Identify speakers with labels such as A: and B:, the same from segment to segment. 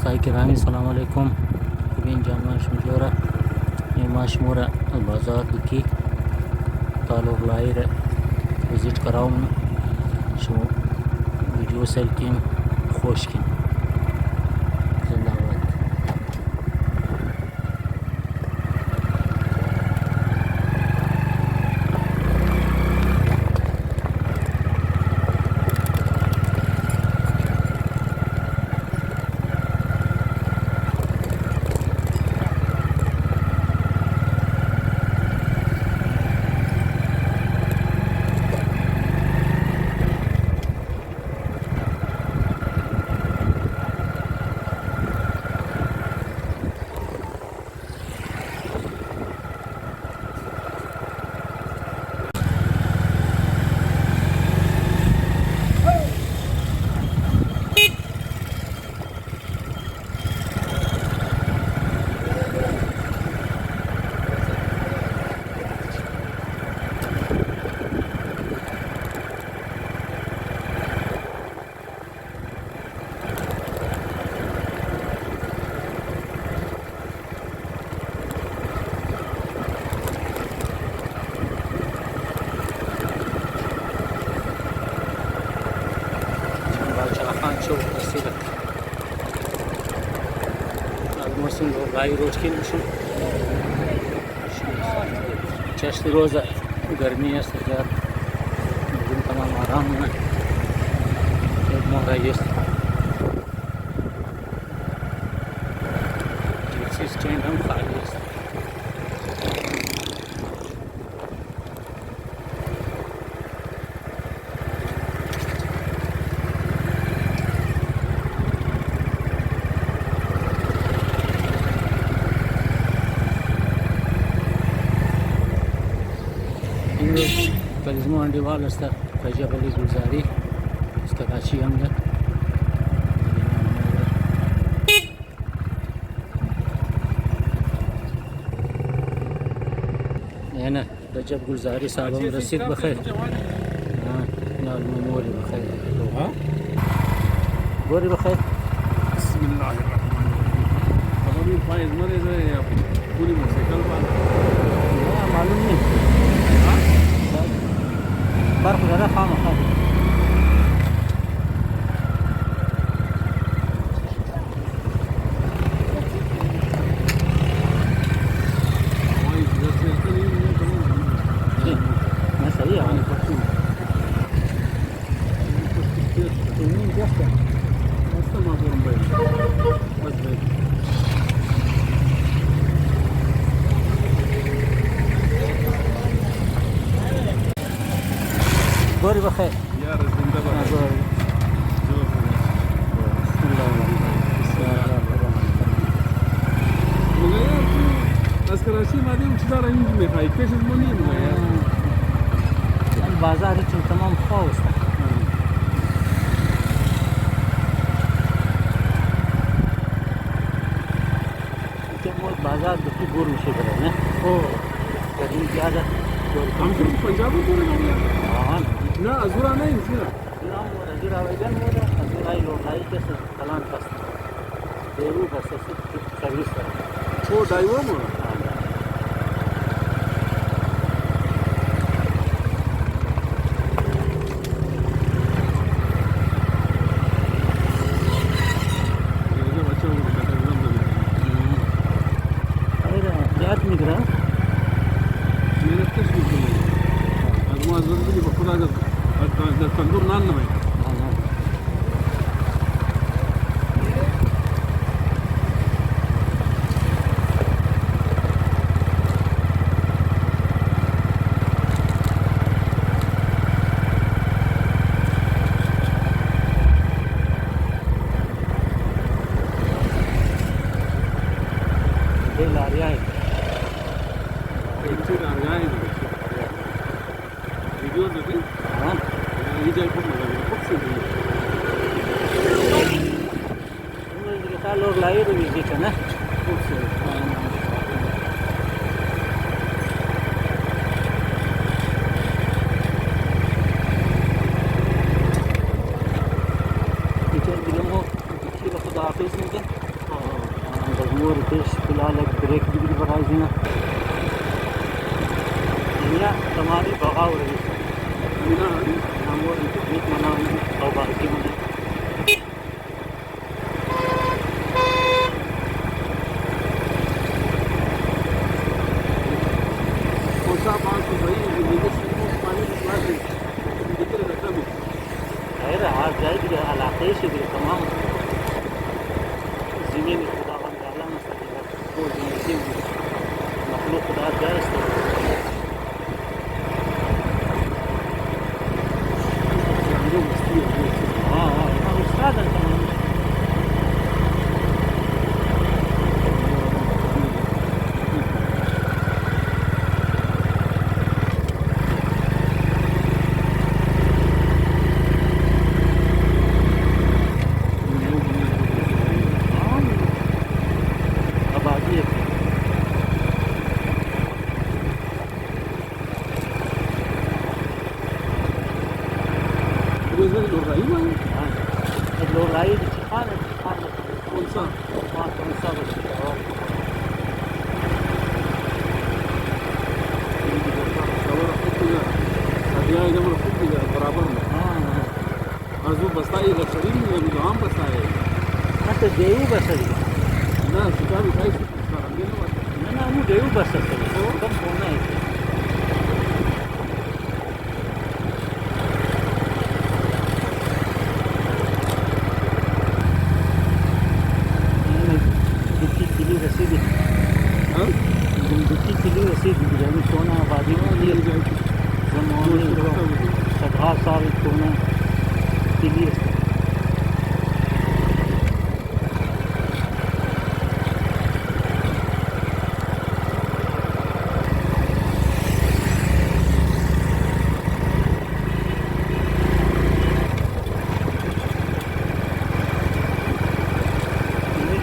A: أصدقائي الكرام السلام عليكم. بين جامعة شمجورة ماشمورة البازار की तालुक लाइर विजिट कराऊं शो वीडियो सेल की खुश की जिंदाबाद. شوف السيرك الموسم غاي روز के निशु चश्ती रोज़ गर्मी है सजात दिन तमाम आराम है एक महंगाई है स्टैंड हम खाली है. करिश्मा अंडीवाल अस्तर रजब अली गुलजारी इसका काशी हमने है ना रजब गुलजारी साहब हम रसीद बखैर हाँ नाल मोरी बखैर हाँ गोरी बखैर पूरी मोटरसाइकिल मालूम नहीं فرق ذرة خامة خالص. ما سريع يعني गोरी बखैर
B: यार जिंदाबाद. از کراچی مادیم چیزا را اینجا میخوایی پیش از ما نیمونه
A: یار بازاری چون تمام خواست که موت بازار دکی گور میشه بره نه او قدیم زیاده
B: همچه پنجاب رو بره
A: آه
B: نه از اون نه این چیزا
A: نه مورا جرا ویدن مورا از اون لو لای کس کلان پست دیرو بس سرویس
B: او دایو مو تندور نان نه وای
A: دې لاریا
B: چې راغای ویډیو دې
A: ها
B: ایجای په مګر پکې دی
A: نو دې تا لور لای دې دې کنه Geçen bilim o, iki lafı daha fazla Amor, deixa फिलहाल एक ब्रेक भी बघाय ना दुनिया तुम्हारी बघाव रही
B: ना
A: amor एक मनावली और बाकी मना
B: कोसा पास तो भाई ये पानी निकला है दिक्कत रखा भी
A: غير هذا جاي على عقيش تمام زمين خدا من تعالى مستقبل هو زمين مخلوق خدا جالس
B: عنده مستوى
A: اه استاذ انت आबादी है
B: रोज़ रोज़ लोग आई ना
A: लोग आई खान खान
B: कौन सा
A: कौन सा
B: शवर खुद सदिया एकदम खुद बराबर में
A: हाँ
B: अर्जू बस्ता ये लक्षणी में अभी तो आम बस्ता है
A: हाँ तो देऊ बसरी
B: ना सुधा भी खाई उसका रंगे ना बात
A: ना वो देऊ बस सकते कम होना है दुखी किली रसीद
B: हाँ
A: दुखी किली रसीद जब सोना आबादी में ये
B: जाए
A: जमाने सदा साल सोना किली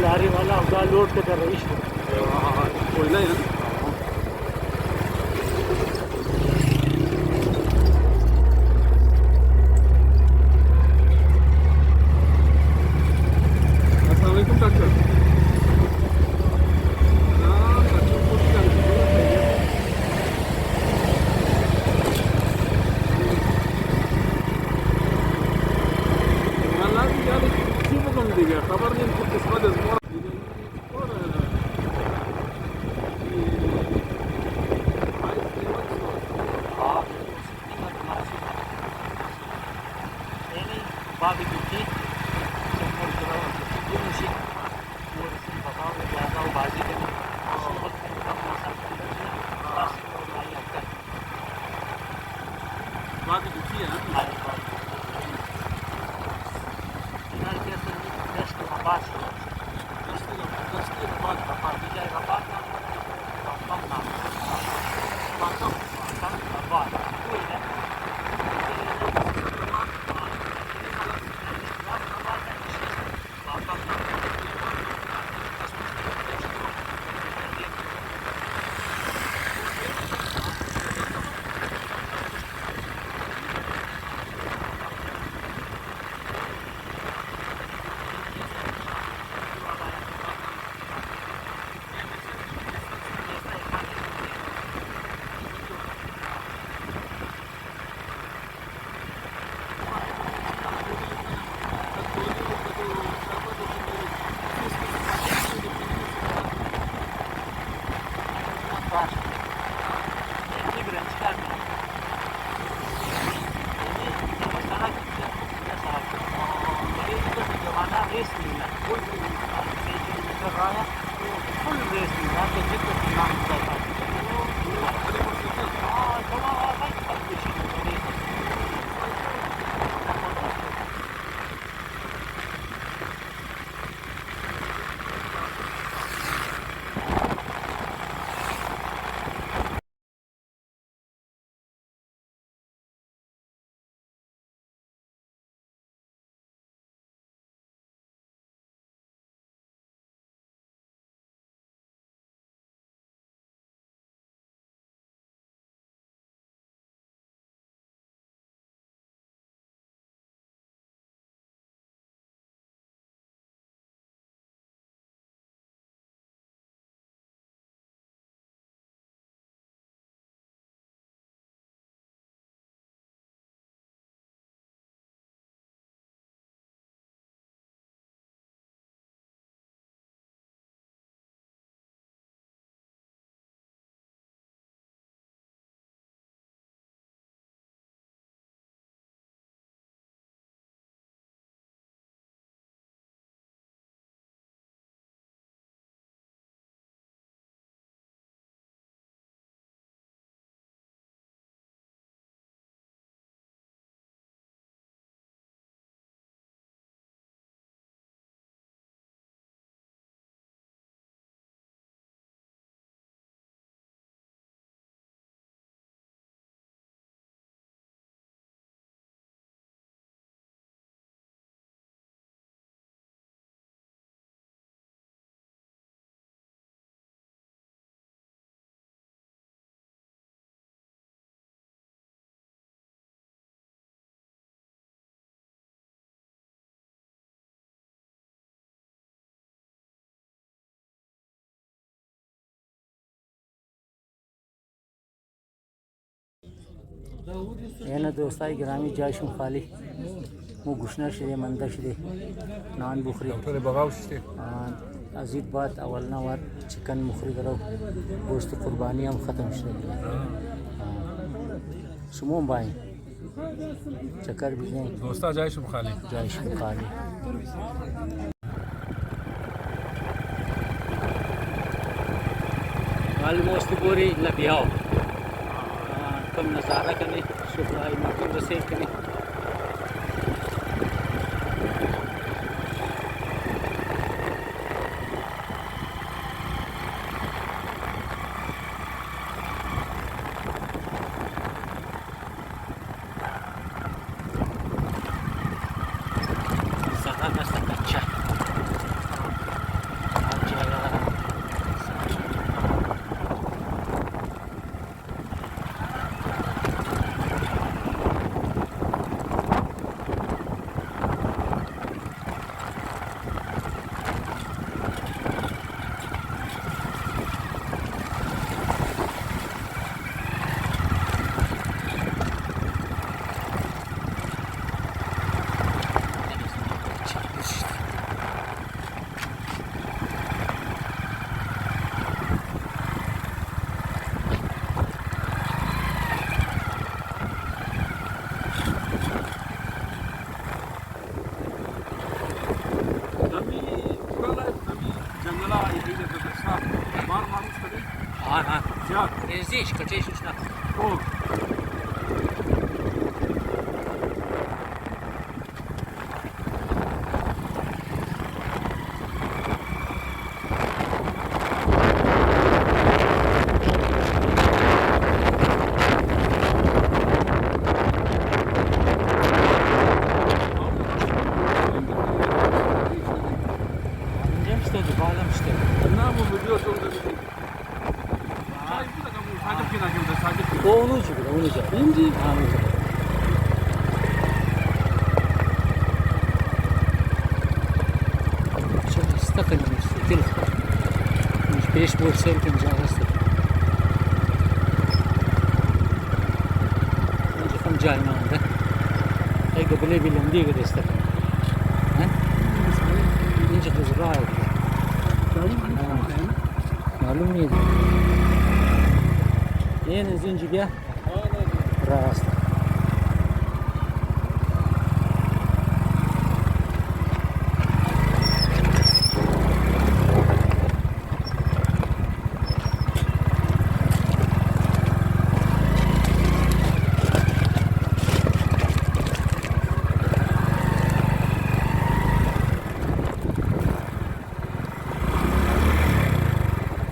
A: लारी वाला उदा लोड के कर रही है
B: कोयला है ना अस्सलाम वालेकुम डॉक्टर खबर नहीं कुछ किस्मत है
A: Babi Duki, Semur Kurawa, Dunushi, Murisin Bakau, Yagau, Bazi,
B: बाकी दुखी है Full racing, that's a different
A: یعنی دوستای گرامی جایشون خالی مو گوشنه شده منده شده نان بخوری
B: ټول بغاو شته
A: از این بعد اول نوار چکن مخوری درو گوشت قربانی هم ختم شده شما هم باین چکر بزنین
B: دوستا جایشون خالی
A: جایشون خالی آلموست پوری لبیاو کم نظارہ کنی شکرائی مکم رسیل کنی Резиш, качаешь уж на. Onu gibi, onu gibi. İnci. Anladım. Çok istakınmış. Telefon. Beş borçlar penceğe bastı. Önce tam caymanında. Ey kabile bilen diye göster. Ha? İnce kız rahat. Malum neydi? Yeni zincir راست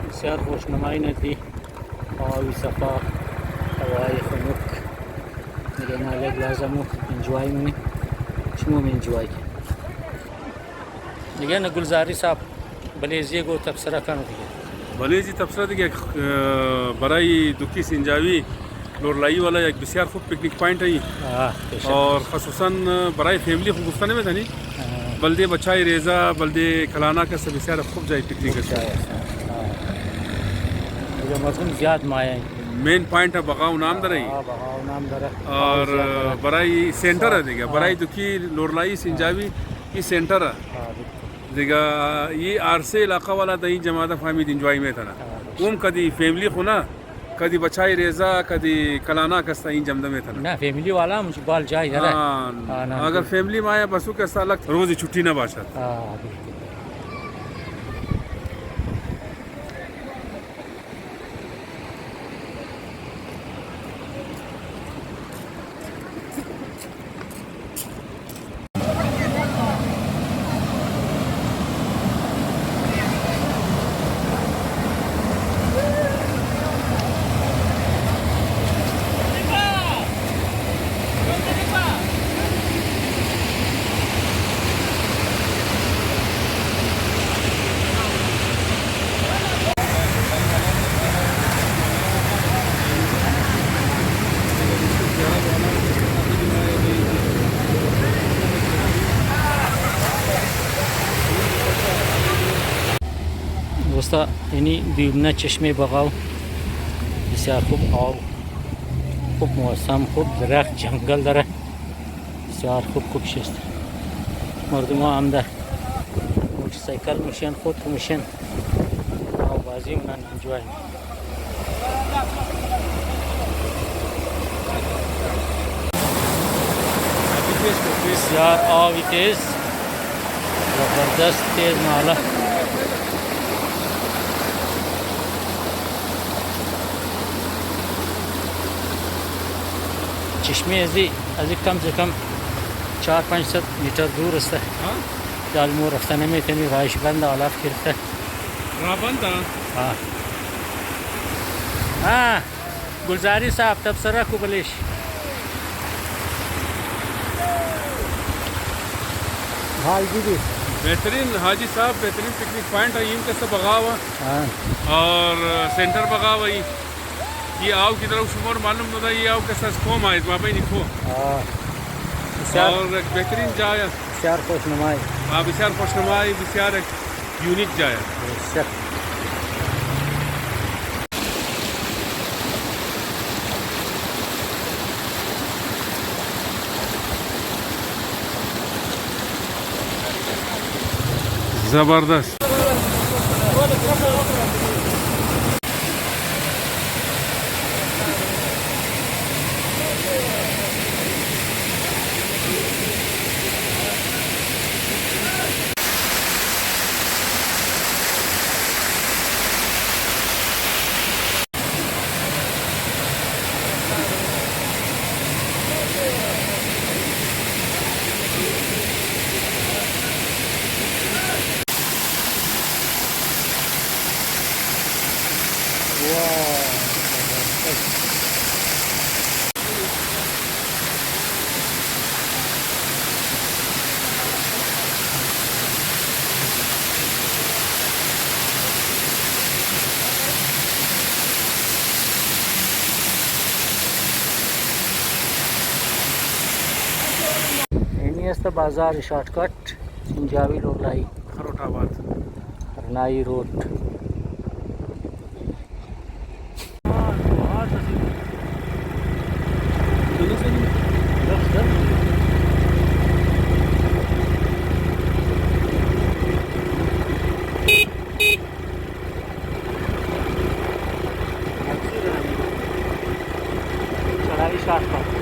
A: بسیار خوشنمایی ندی هوای صفا هوای خنک میگن حالا لازمو انجوای منی شما من انجوای میگن گلزاری صاحب بلیزی گو تبصره کنه دیگه
B: بلیزی تبصره دیگه برای دوکی سنجاوی لورلایی वाला एक بسیار خوب पिकनिक पॉइंट है ये और ख़ुसूसन बराए फैमिली खूब गुफ्ताने में था नहीं बल्दे बचाई रेज़ा बल्दे खलाना का सब बसियार खूब जाए पिकनिक का
A: मौसम ज़्यादा माया
B: मेन पॉइंट है बगाव नाम दर है और बराई सेंटर है देखा बराई दुखी लोरलाई सिंजावी ये सेंटर है देखा ये आरसे इलाका वाला दही जमाता फामिद इंजॉय में था ना उम कदी फैमिली खुना कदी बचाई रेज़ा कदी कलाना कस्ता इन जमदा में था
A: ना फैमिली वाला मुझे बाल जाए
B: अगर फैमिली में आया बसु के साथ रोज़ छुट्टी ना बाशा یعنی بیرون چشمه بغاو بسیار خوب آب
A: खूप मौसम खूप درخت جنگل داره بسیار خوب شست مردم ها هم در موتورسیکل میشن خود میشن و بازی منن انجوای بسیار آبی تیز زبردست تیز ناله چشمه ازی کم سے کم 400-500 متر دور است دالمو رفتن نمیتونی راهش بند آلاف گرفته
B: رابنده
A: گلزاری صاحب تبصره کو بلیش हाल जी
B: बेहतरीन हाजी साहब बेहतरीन पिकनिक पॉइंट है यूं कैसे बगा हुआ और सेंटर बगा हुआ ये आओ की तरफ शुमार मालूम होता ये आओ कैसा स्कोम आए वहाँ पे निको और एक बेहतरीन जाए
A: बिचार खुशनुमाई
B: हाँ बिचार खुशनुमाई बिचार एक यूनिक जाए जबरदस्त
A: اینی است بازار شارتکट सिंजावी लोलाई
B: खरोटाबाद
A: हरनाई रोड चढ़ाई शॉर्टकट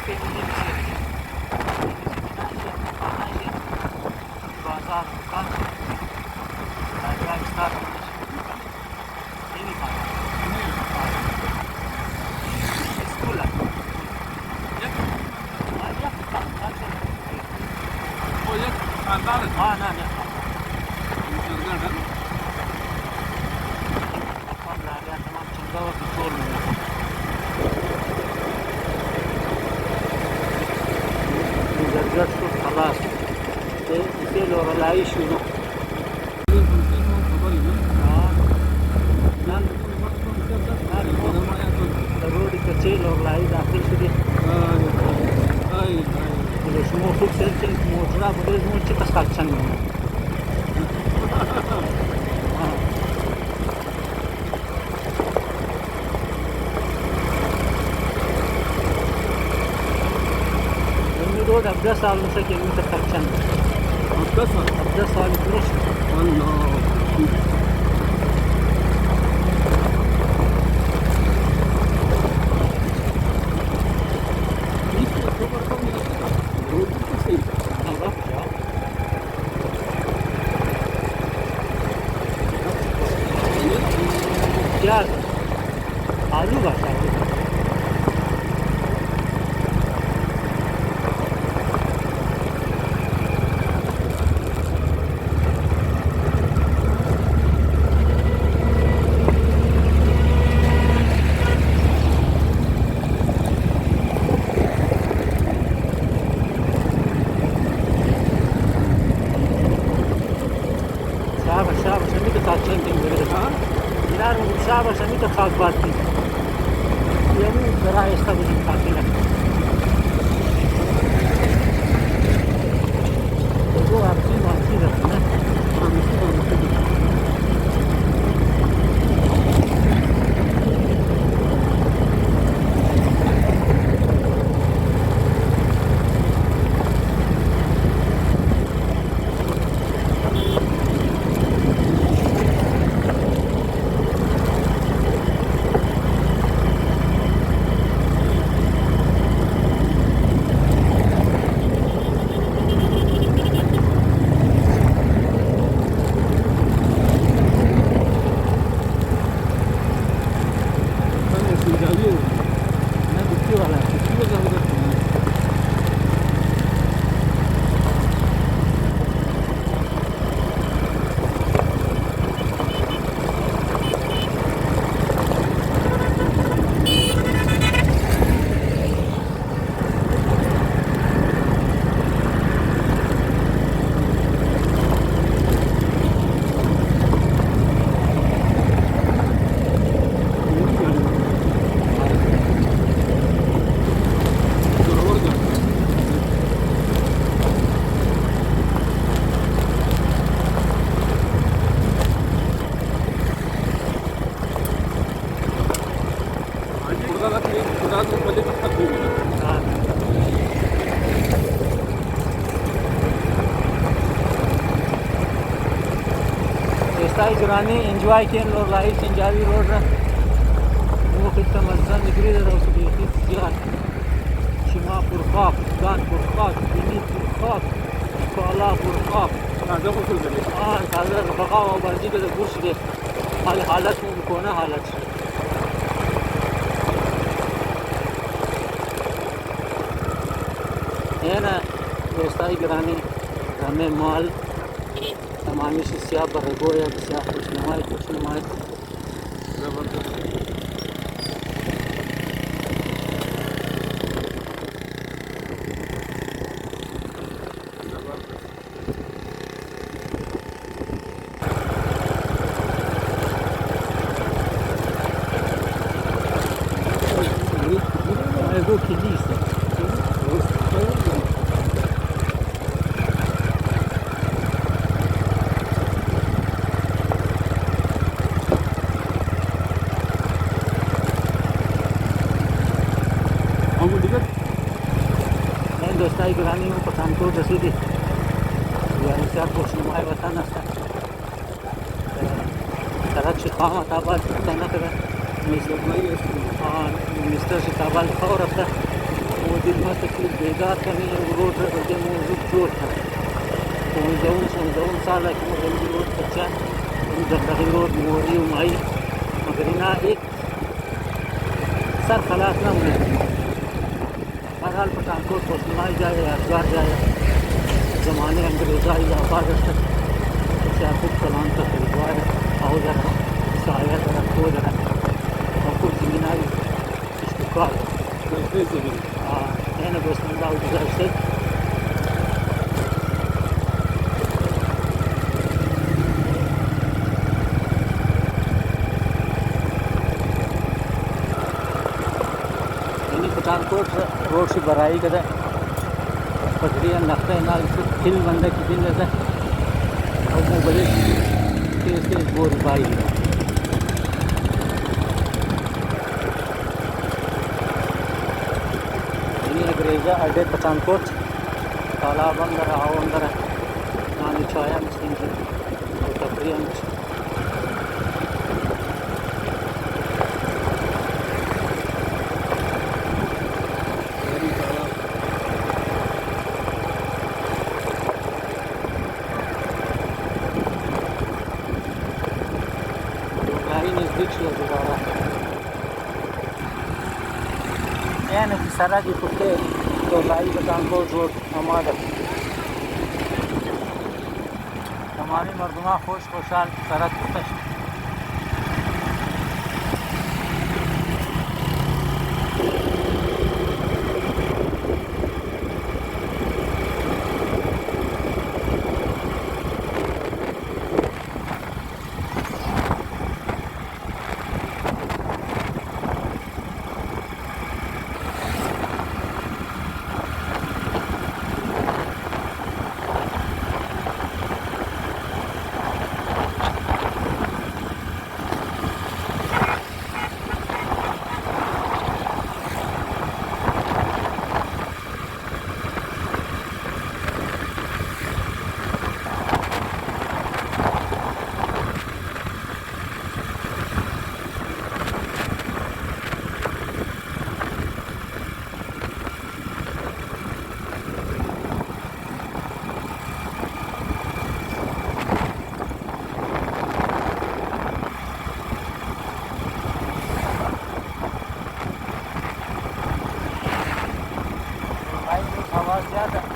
A: فیملی میشه بازار دکان دریا استار نمی‌کنه اسکول نه تمام چنگا و کنترل می‌کنه زرزر شد خلاص دیگه لورلایی شروع روڈی کچے لورلایی داخل شدی شما خوب سرچن موجودا بودید مون چه تسخرچن रोड 10 सालों से किलोमीटर तक चल 10 साल पूरे क्या आलू भाषा شابه شميت خاطشين كده ها ينار شابه شميت خاط باتي يعني براي استبدل خاطينا वो आपसी वापसी रखना ګراني انجوای کین لور لای سنجاوي روډ را نو خدای مزه نګری درو سړي زیات شما پرخاک دان پرخاک بینی پرخاک کالا پرخاک تازه خوشل دي تازه بقا او برجي کې د ګوش دي مال حالت مو کوونه حالت هنا دوستای ګراني همه مال تمامی سیاه برگویا بسیار خوشنمای زبردست Go kilista. दोस्ताई गिरानी हूँ पठानकोट रसीदी यानी क्या कुछ नुमाई बताना था तरह शिकामा ताबाद बताना करा मिस्टर शिकाबाल खबर रखता वो दिनमा तकलीफ बेजार कमी रोड बजे मौजूद जोड़ था समझाऊन साल कि गंदी रोड कच्चा गंदा रोड मोरी उमाई मगर ना एक सर खलास ना मिले बहरहाल पठानकोट को सुनाई जाए यादगार जाए ज़माने अंग्रेज़ा हिफाजत सियासत सलाम का तरीका है आओ जरा शायद जरा खो जरा और कुछ ज़मीन आई इस्तेकाल हाँ मैंने बसंदा उधर से पठानकोट रोड से बराई कदा पटरियाँ लगता है ना हिल बंदा की दिन रहता है और वो बड़े तेज तेज बोर बाई अंग्रेज़ा अड्डे पठानकोट तालाब अंदर आओ अंदर नानी छाया मुस्लिम और तकरियाँ नज़दीक से दोबारा यानी सारा की कुत्ते तो लाई पठानकोट रोड हमारा हमारी मरदमा खुश खुशहाल सड़क कुत्ता हवा ज़्यादा